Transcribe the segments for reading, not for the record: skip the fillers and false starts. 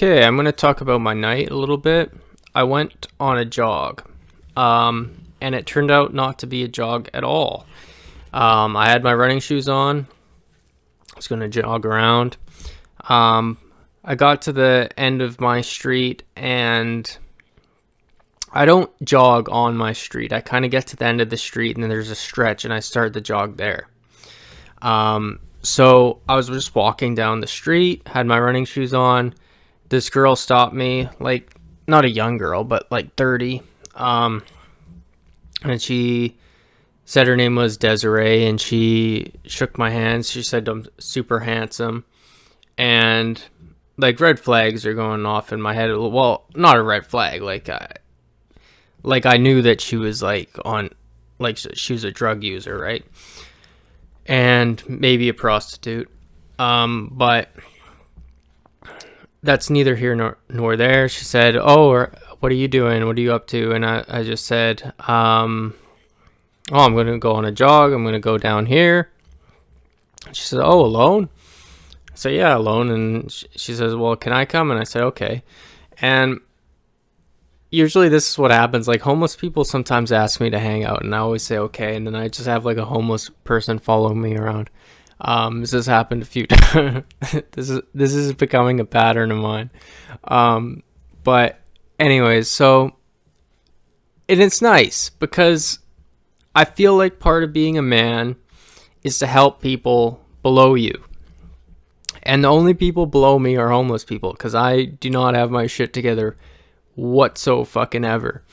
Okay, I'm going to talk about my night a little bit. I went on a jog, and it turned out not to be a jog at all. I had my running shoes on. I was going to jog around. I got to the end of my street, and I don't jog on my street. I kind of get to the end of the street, and then there's a stretch, and I start the jog there. So I was just walking down the street, had my running shoes on. This girl stopped me, like, not a young girl, but like 30. And she said her name was Desiree, and she shook my hand. She said I'm super handsome. And like red flags are going off in my head. Well, not a red flag. Like I knew that she was like she was a drug user, right? And maybe a prostitute. But that's neither here nor there. She said, "Oh, what are you doing? What are you up to?" And I just said, "Oh, I'm going to go on a jog. I'm going to go down here." She said, "Oh, alone?" I said, "Yeah, alone." And she says, "Well, can I come?" And I said, "Okay." And usually this is what happens. Like, homeless people sometimes ask me to hang out, and I always say okay. And then I just have like a homeless person follow me around. This has happened a few times. This is becoming a pattern of mine. But anyways, so and it's nice because I feel like part of being a man is to help people below you. And the only people below me are homeless people because I do not have my shit together whatsoever.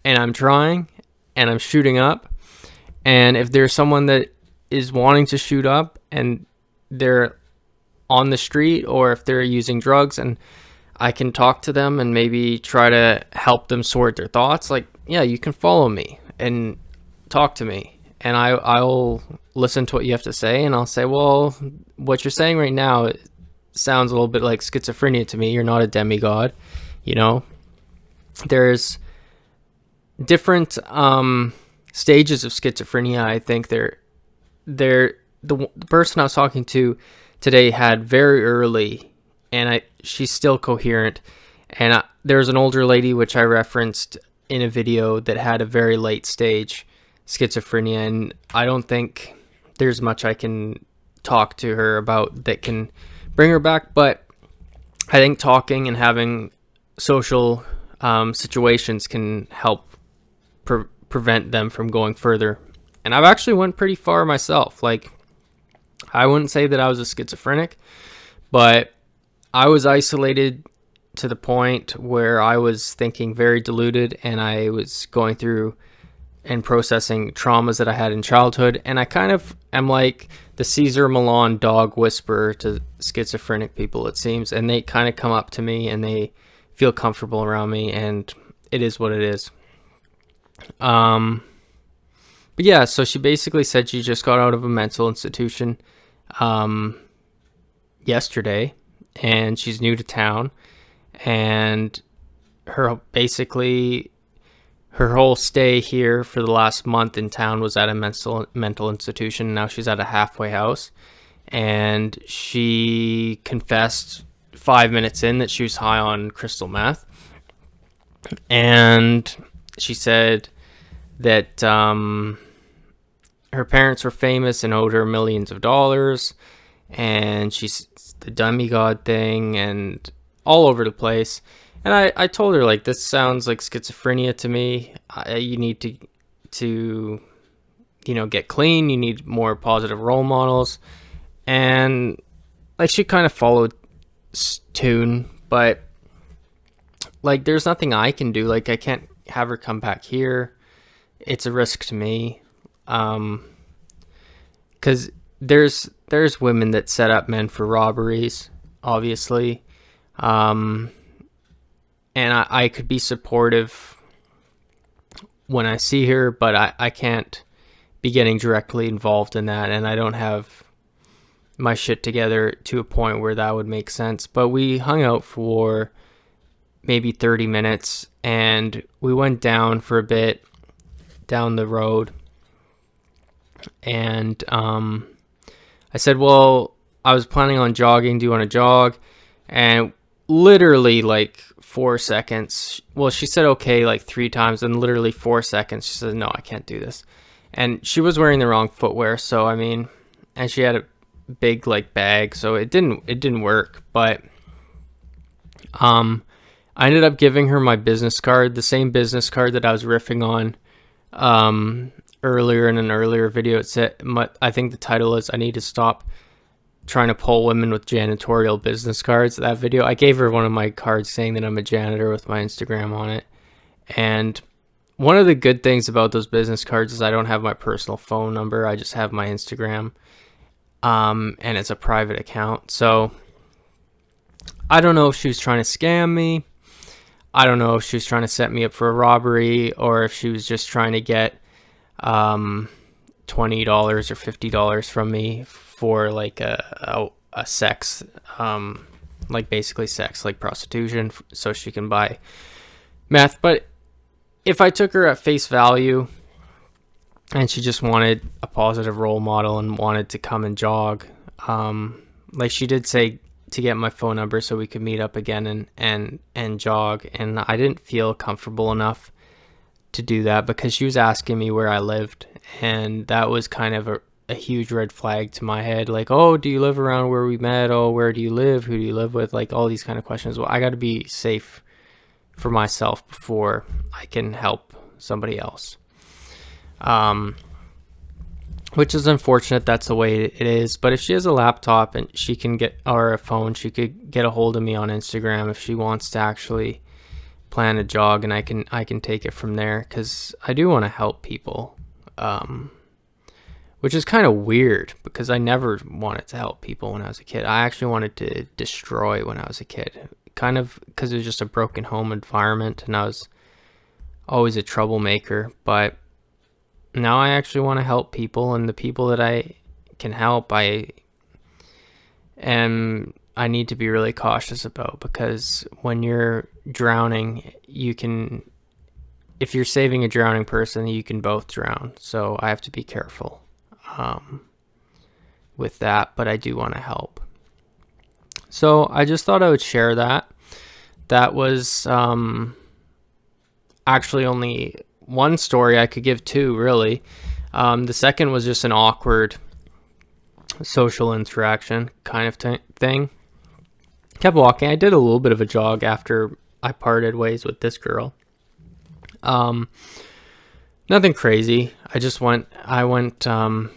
And I'm trying and I'm shooting up. And if there's someone that is wanting to shoot up and they're on the street, or if they're using drugs and I can talk to them and maybe try to help them sort their thoughts, like, yeah, you can follow me and talk to me, and I'll listen to what you have to say, and I'll say, well, what you're saying right now, it sounds a little bit like schizophrenia to me. You're not a demigod, you know. There's different stages of schizophrenia. I think the person I was talking to today had very early, and she's still coherent. And there's an older lady, which I referenced in a video, that had a very late stage schizophrenia, and I don't think there's much I can talk to her about that can bring her back. But I think talking and having social situations can help prevent them from going further. And I've actually went pretty far myself. Like, I wouldn't say that I was a schizophrenic, but I was isolated to the point where I was thinking very deluded, and I was going through and processing traumas that I had in childhood. And I kind of am like the Cesar Millan dog whisperer to schizophrenic people, it seems. And they kind of come up to me and they feel comfortable around me, and it is what it is. But yeah, so she basically said she just got out of a mental institution yesterday, and she's new to town, and her whole stay here for the last month in town was at a mental institution. Now she's at a halfway house, and she confessed 5 minutes in that she was high on crystal meth, and she said that her parents were famous and owed her millions of dollars, and she's the demigod thing and all over the place. And I told her, like, this sounds like schizophrenia to me. You need to get clean. You need more positive role models. And like, she kind of followed tune, but like, there's nothing I can do. Like, I can't have her come back here. It's a risk to me. Because there's women that set up men for robberies, obviously. And I could be supportive when I see her, but I can't be getting directly involved in that, and I don't have my shit together to a point where that would make sense. But we hung out for maybe 30 minutes, and we went down for a bit, down the road, and I said, well, I was planning on jogging. Do you want to jog? And literally like 4 seconds. Well, she said okay like 3 times, and literally 4 seconds she said, no, I can't do this. And she was wearing the wrong footwear, so I mean, and she had a big like bag, so it didn't work. But I ended up giving her my business card, the same business card that I was riffing on earlier in an earlier video. It said, I think the title is, I need to stop trying to pull women with janitorial business cards. That video, I gave her one of my cards saying that I'm a janitor with my Instagram on it. And one of the good things about those business cards is I don't have my personal phone number. I just have my Instagram. And it's a private account. So I don't know if she was trying to scam me. I don't know if she was trying to set me up for a robbery, or if she was just trying to get $20 or $50 from me for like a sex, like basically sex, like prostitution, so she can buy meth. But if I took her at face value and she just wanted a positive role model and wanted to come and jog, like she did say to get my phone number so we could meet up again and jog, and I didn't feel comfortable enough to do that because she was asking me where I lived, and that was kind of a huge red flag to my head. Like, oh, do you live around where we met? Oh, where do you live? Who do you live with? Like all these kind of questions. Well, I got to be safe for myself before I can help somebody else. Which is unfortunate. That's the way it is. But if she has a laptop and she can get, or a phone, she could get a hold of me on Instagram if she wants to actually plan a jog, and I can take it from there, because I do want to help people, which is kind of weird because I never wanted to help people when I was a kid. I actually wanted to destroy when I was a kid, kind of because it was just a broken home environment and I was always a troublemaker. But now I actually want to help people, and the people that I can help, I need to be really cautious about, because when you're drowning, if you're saving a drowning person, you can both drown. So I have to be careful with that, but I do want to help. So I just thought I would share that. That was actually only one story. I could give two, really. The second was just an awkward social interaction kind of thing. Kept walking. I did a little bit of a jog after I parted ways with this girl. Nothing crazy. I went down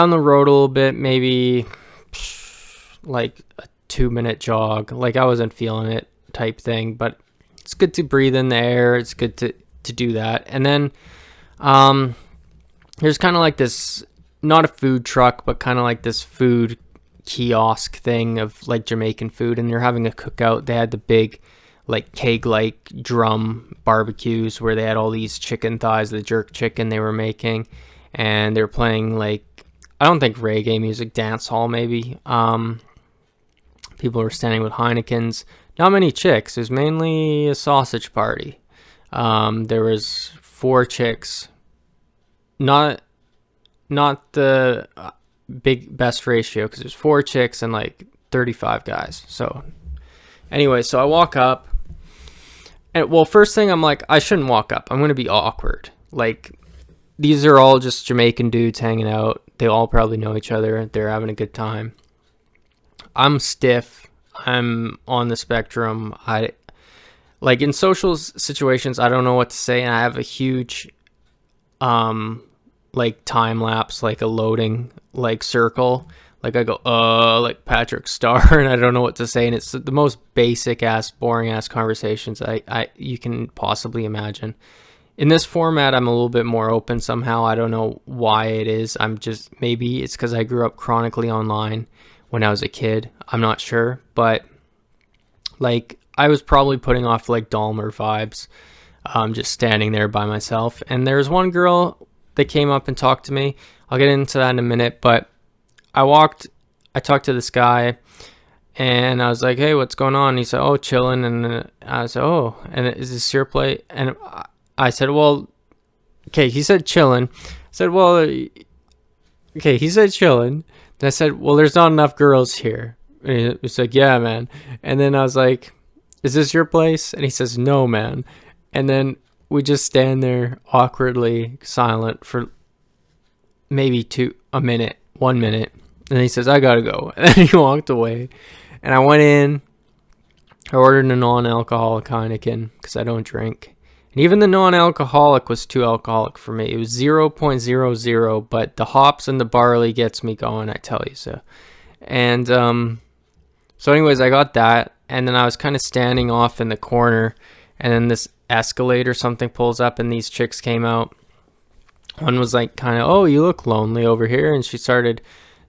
the road a little bit, maybe like a 2-minute jog. Like I wasn't feeling it type thing, but it's good to breathe in the air. It's good to do that. And then there's kind of like this, not a food truck, but kind of like this food kiosk thing of like Jamaican food, and they're having a cookout. They had the big like keg-like drum barbecues where they had all these chicken thighs, the jerk chicken they were making, and they're playing like, I don't think reggae music, dance hall maybe. People were standing with Heinekens. Not many chicks. It was mainly a sausage party. There was 4 chicks. Not the big best ratio, because there's 4 chicks and like 35 guys. So anyway, so I walk up, and well, first thing I'm like, I shouldn't walk up. I'm going to be awkward. Like, these are all just Jamaican dudes hanging out. They all probably know each other. They're having a good time. I'm stiff. I'm on the spectrum. Like in social situations, I don't know what to say, and I have a huge like time lapse, like a loading like circle. Like I go like Patrick Star, and I don't know what to say, and it's the most basic ass, boring ass conversations you can possibly imagine. In this format, I'm a little bit more open somehow. I don't know why it is. Maybe it's because I grew up chronically online when I was a kid. I'm not sure, but like I was probably putting off like Dahmer vibes, just standing there by myself. And there was one girl that came up and talked to me. I'll get into that in a minute, but I talked to this guy, and I was like, hey, what's going on? And he said, oh, chilling. And I said, oh, and is this your plate? And I said, well, okay. He said chilling. I said, well, okay. He said chilling. Then I said, well, there's not enough girls here. And he was like, yeah, man. And then I was like, is this your place? And he says, no, man. And then we just stand there awkwardly silent for maybe 1 minute. And he says, I gotta go. And then he walked away. And I went in. I ordered a non-alcoholic Heineken because I don't drink. And even the non-alcoholic was too alcoholic for me. It was 0.00, but the hops and the barley gets me going, I tell you so. And so anyways, I got that. And then I was kind of standing off in the corner. And then this Escalade or something pulls up and these chicks came out. One was like kind of, oh, you look lonely over here. And she started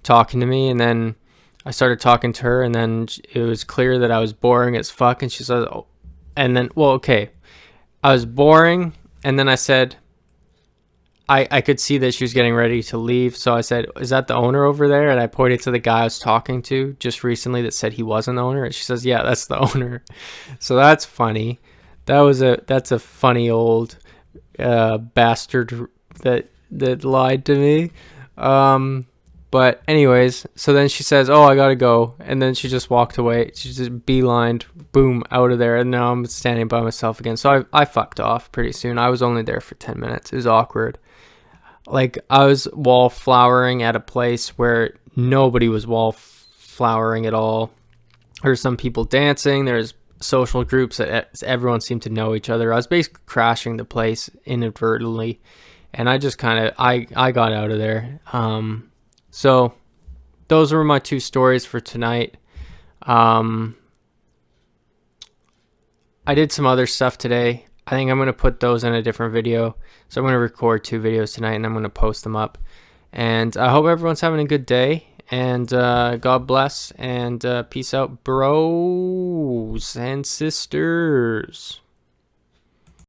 talking to me. And then I started talking to her, and then it was clear that I was boring as fuck. And she said, oh, and then, well, okay, I was boring. And then I said, I could see that she was getting ready to leave. So I said, is that the owner over there? And I pointed to the guy I was talking to just recently that said he wasn't the owner. And she says, yeah, that's the owner. So that's funny. That's a funny old bastard that lied to me. But anyways, so then she says, oh, I gotta go. And then she just walked away. She just beelined, boom, out of there. And now I'm standing by myself again. So I fucked off pretty soon. I was only there for 10 minutes. It was awkward. Like, I was wallflowering at a place where nobody was wallflowering at all. There's some people dancing. There's social groups that everyone seemed to know each other. I was basically crashing the place inadvertently. And I just kind of, I got out of there. So those were my 2 stories for tonight. I did some other stuff today. I think I'm going to put those in a different video. So I'm going to record 2 videos tonight and I'm going to post them up. And I hope everyone's having a good day. And God bless. And peace out, bros and sisters.